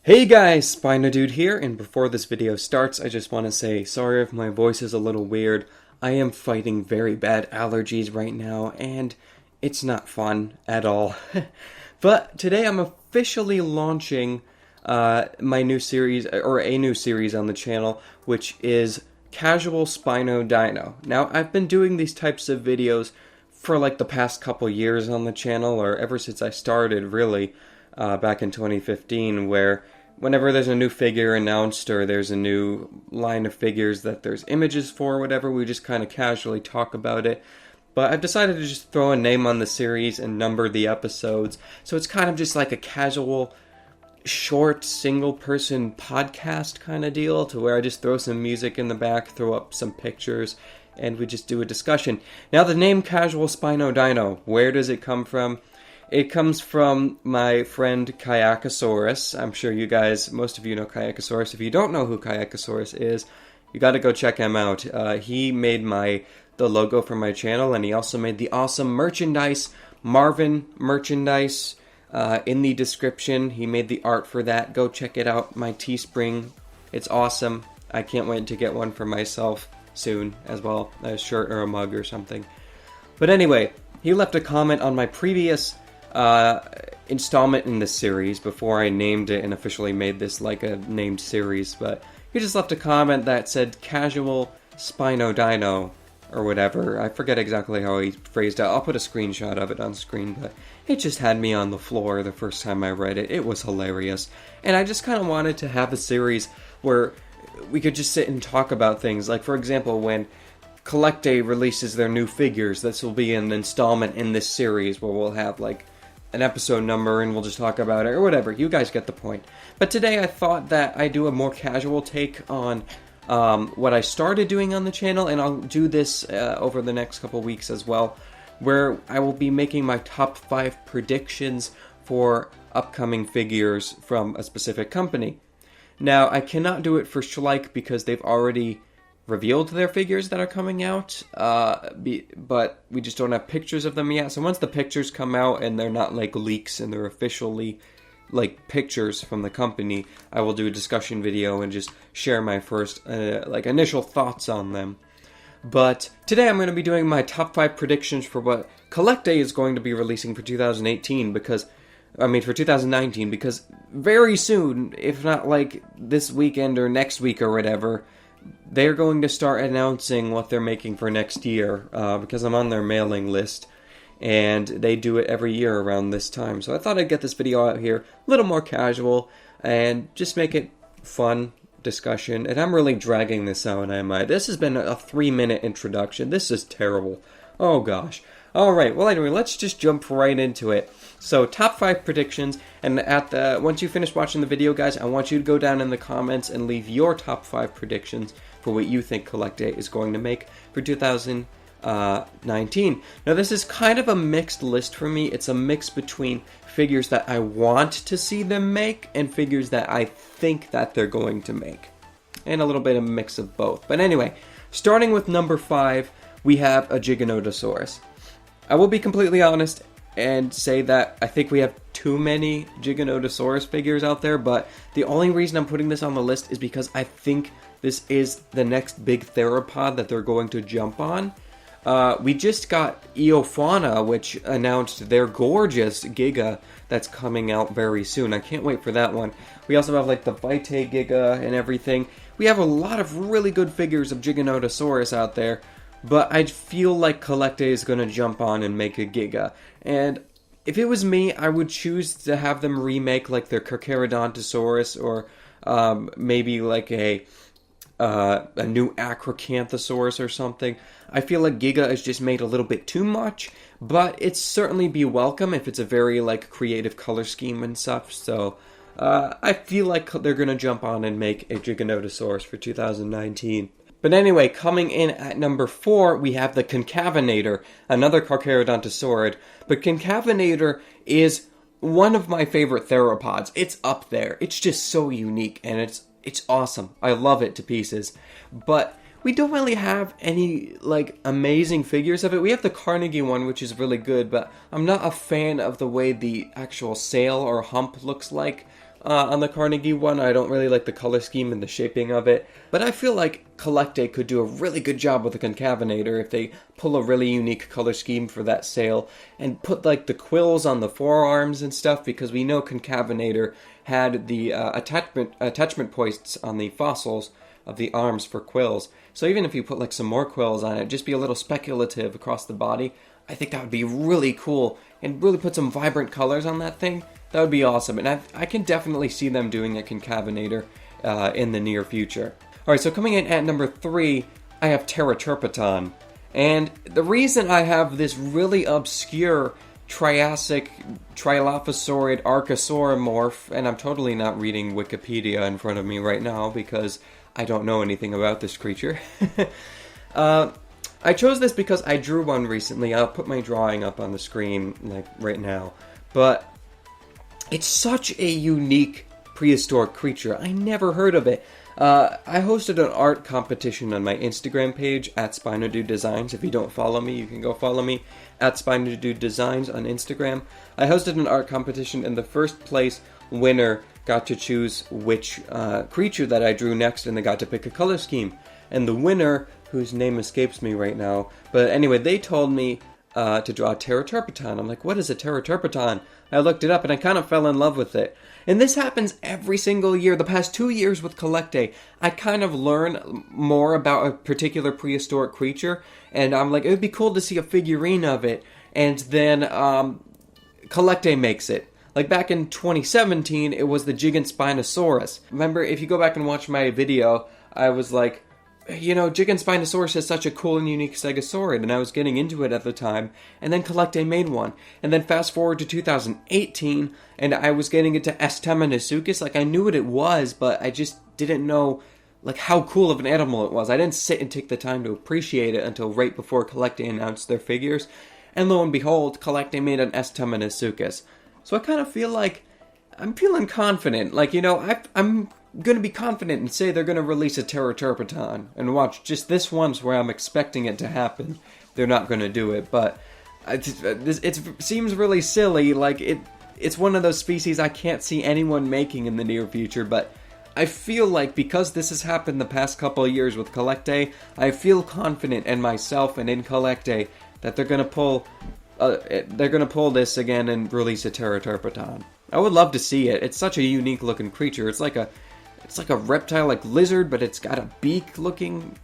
Hey guys, SpinoDude here, and before this video starts, I just want to say sorry if my voice is a little weird. I am fighting very bad allergies right now, and it's not fun at all. But today I'm officially launching my new series, or a new series on the channel, which is Casual SpinoDino. Now, I've been doing these types of videos for like the past couple years on the channel, or ever since I started, really, back in 2015, where whenever there's a new figure announced or there's a new line of figures that there's images for or whatever, we just kind of casually talk about it. But I've decided to just throw a name on the series and number the episodes. So it's kind of just like a casual, short, single-person podcast kind of deal, to where I just throw some music in the back, throw up some pictures, and we just do a discussion. Now, the name Casual SpinoDino, where does it come from? It comes from my friend Giganotosaurus. I'm sure you guys, most of you know Giganotosaurus. If you don't know who Giganotosaurus is, you gotta go check him out. He made the logo for my channel, and he also made the awesome merchandise, Marvin merchandise, in the description. He made the art for that. Go check it out, my Teespring. It's awesome. I can't wait to get one for myself soon as well, a shirt or a mug or something. But anyway, he left a comment on my previous installment in this series before I named it and officially made this like a named series, but he just left a comment that said Casual SpinoDino or whatever. I forget exactly how he phrased it. I'll put a screenshot of it on screen, but it just had me on the floor the first time I read it. It was hilarious. And I just kind of wanted to have a series where we could just sit and talk about things. Like, for example, when CollectA releases their new figures, this will be an installment in this series where we'll have like an episode number and we'll just talk about it or whatever. You guys get the point. But today I thought that I'd do a more casual take on what I started doing on the channel, and I'll do this over the next couple weeks as well, where I will be making my top 5 predictions for upcoming figures from a specific company. Now, I cannot do it for Schleich because they've already revealed their figures that are coming out, but we just don't have pictures of them yet. So once the pictures come out and they're not like leaks and they're officially like pictures from the company, I will do a discussion video and just share my first like initial thoughts on them. But today I'm going to be doing my top 5 predictions for what CollectA is going to be releasing for 2019, for 2019, because very soon, if not like this weekend or next week or whatever, they're going to start announcing what they're making for next year, because I'm on their mailing list, and they do it every year around this time. So I thought I'd get this video out here, a little more casual, and just make it fun discussion. And I'm really dragging this out, am I? This has been a 3-minute introduction. This is terrible. Oh gosh. Alright, well anyway, let's just jump right into it. So, top 5 predictions, and once you finish watching the video, guys, I want you to go down in the comments and leave your top 5 predictions for what you think CollectA is going to make for 2019. Now, this is kind of a mixed list for me. It's a mix between figures that I want to see them make and figures that I think that they're going to make. And a little bit of a mix of both. But anyway, starting with number 5, we have a Giganotosaurus. I will be completely honest and say that I think we have too many Giganotosaurus figures out there, but the only reason I'm putting this on the list is because I think this is the next big theropod that they're going to jump on. We just got Eofauna, which announced their gorgeous Giga that's coming out very soon. I can't wait for that one. We also have like the Vitae Giga and everything. We have a lot of really good figures of Giganotosaurus out there. But I feel like CollectA is going to jump on and make a Giga. And if it was me, I would choose to have them remake like their Carcharodontosaurus, or maybe like a new Acrocanthosaurus or something. I feel like Giga is just made a little bit too much, but it's certainly be welcome if it's a very like creative color scheme and stuff. So I feel like they're going to jump on and make a Giganotosaurus for 2019. But anyway, coming in at number 4, we have the Concavenator, another Carcharodontosaurid. But Concavenator is one of my favorite theropods. It's up there. It's just so unique, and it's awesome. I love it to pieces. But we don't really have any, like, amazing figures of it. We have the Carnegie one, which is really good, but I'm not a fan of the way the actual sail or hump looks like. on the Carnegie one. I don't really like the color scheme and the shaping of it, but I feel like CollectA could do a really good job with the Concavenator if they pull a really unique color scheme for that sail and put like the quills on the forearms and stuff, because we know Concavenator had the attachment points on the fossils of the arms for quills. So even if you put like some more quills on it, just be a little speculative across the body, I think that would be really cool and really put some vibrant colors on that thing. That would be awesome, and I can definitely see them doing a Concavenator in the near future. Alright, so coming in at number 3, I have Teratophoneus. And the reason I have this really obscure Triassic Trilophosaurid Archosauromorph, and I'm totally not reading Wikipedia in front of me right now because I don't know anything about this creature. I chose this because I drew one recently. I'll put my drawing up on the screen like right now. But it's such a unique prehistoric creature. I never heard of it. I hosted an art competition on my Instagram page at SpinoDude Designs. If you don't follow me, you can go follow me at SpinoDude Designs on Instagram. I hosted an art competition, and the first place winner got to choose which creature that I drew next, and they got to pick a color scheme. And the winner, whose name escapes me right now, but anyway, they told me to draw a Teratophoneus. I'm like, what is a Teratophoneus? I looked it up and I kind of fell in love with it. And this happens every single year. The past 2 years with CollectA, I kind of learn more about a particular prehistoric creature, and I'm like, it would be cool to see a figurine of it. And then CollectA makes it. Like back in 2017, it was the Giganotosaurus. Remember, if you go back and watch my video, I was like, you know, Giganotosaurus is such a cool and unique stegosaurid, and I was getting into it at the time, and then CollectA made one. And then fast forward to 2018, and I was getting into SpinoDude. Like, I knew what it was, but I just didn't know, like, how cool of an animal it was. I didn't sit and take the time to appreciate it until right before CollectA announced their figures. And lo and behold, CollectA made an SpinoDude. So I kind of feel like I'm feeling confident. Like, you know, I'm going to be confident and say they're going to release a Teratophoneus, and watch, just this once where I'm expecting it to happen, they're not going to do it. But it seems really silly. Like, it's one of those species I can't see anyone making in the near future, but I feel like because this has happened the past couple of years with CollectA, I feel confident in myself and in CollectA that they're going to pull this again and release a Teratophoneus. I would love to see it. It's such a unique looking creature. It's like a reptile, like lizard, but it's got a beak-looking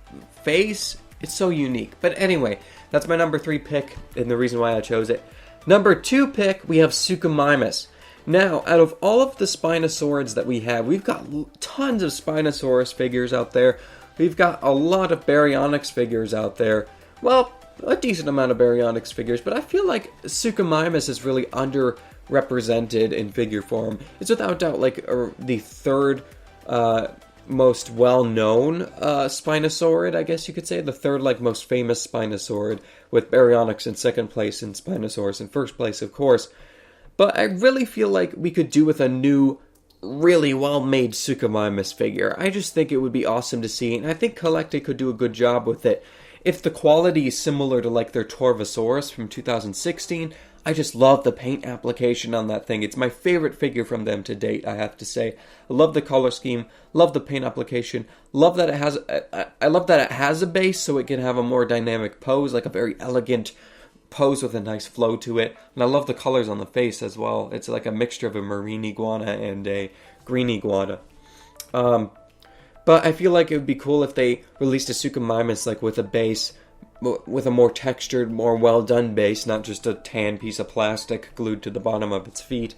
face. It's so unique. But anyway, that's my number 3 pick, and the reason why I chose it. Number 2 pick, we have Suchomimus. Now, out of all of the Spinosaurids that we have, we've got tons of Spinosaurus figures out there. We've got a lot of Baryonyx figures out there. Well, a decent amount of Baryonyx figures, but I feel like Suchomimus is really underrepresented in figure form. It's without doubt like the third most well-known Spinosaurid, I guess you could say. The third like most famous Spinosaurid, with Baryonyx in second place and Spinosaurus in first place, of course. But I really feel like we could do with a new, really well-made Suchomimus figure. I just think it would be awesome to see, and I think CollectA could do a good job with it. If the quality is similar to like their Torvosaurus from 2016, I just love the paint application on that thing. It's my favorite figure from them to date, I have to say. I love the color scheme, love the paint application, love that it has. I love that it has a base so it can have a more dynamic pose, like a very elegant pose with a nice flow to it. And I love the colors on the face as well. It's like a mixture of a marine iguana and a green iguana. But I feel like it would be cool if they released a Suchomimus like with a base, with a more textured, more well-done base, not just a tan piece of plastic glued to the bottom of its feet.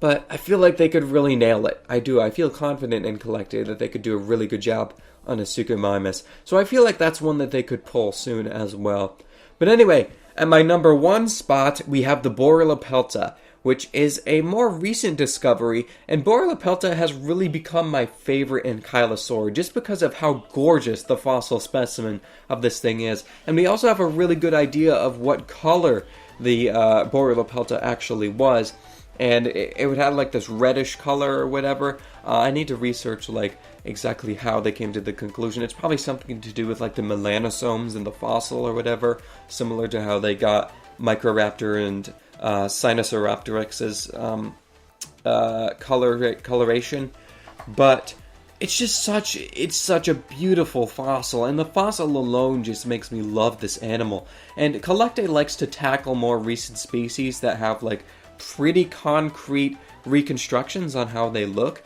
But I feel like they could really nail it. I do. I feel confident in CollectA that they could do a really good job on a Suchomimus. So I feel like that's one that they could pull soon as well. But anyway, at my number 1 spot, we have the Borealopelta, which is a more recent discovery, and Borealopelta has really become my favorite ankylosaur just because of how gorgeous the fossil specimen of this thing is. And we also have a really good idea of what color the Borealopelta actually was, and it would have like this reddish color or whatever. I need to research like exactly how they came to the conclusion. It's probably something to do with like the melanosomes in the fossil or whatever, similar to how they got Microraptor and Sinosauropteryx's coloration, but it's such a beautiful fossil, and the fossil alone just makes me love this animal. And CollectA likes to tackle more recent species that have like pretty concrete reconstructions on how they look.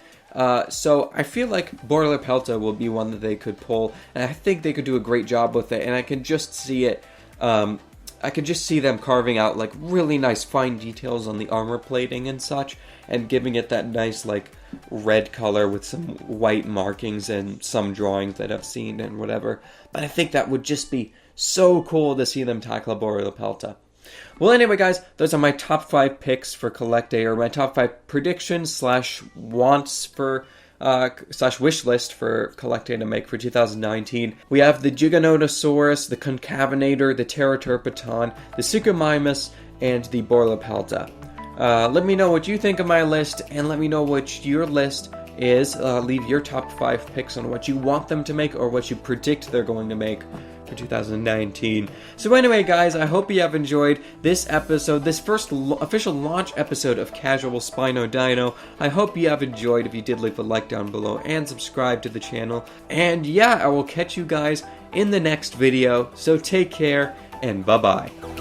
So I feel like Borealopelta will be one that they could pull, and I think they could do a great job with it, and I can just see it, I could just see them carving out like really nice fine details on the armor plating and such, and giving it that nice like red color with some white markings and some drawings that I've seen and whatever. But I think that would just be so cool to see them tackle Borealopelta. Well, anyway, guys, those are my top 5 picks for CollectA, or my top 5 predictions / wants for / wish list for CollectA to make for 2019. We have the Giganotosaurus, the Concavenator, the Teratophoneus, the Suchomimus, and the Borealopelta. Let me know what you think of my list, and let me know what your list is. Leave your top 5 picks on what you want them to make or what you predict they're going to make for 2019. So anyway, guys, I hope you have enjoyed this episode, this first official launch episode of Casual SpinoDino. I hope you have enjoyed. If you did, leave a like down below and subscribe to the channel. And yeah, I will catch you guys in the next video. So take care and bye-bye.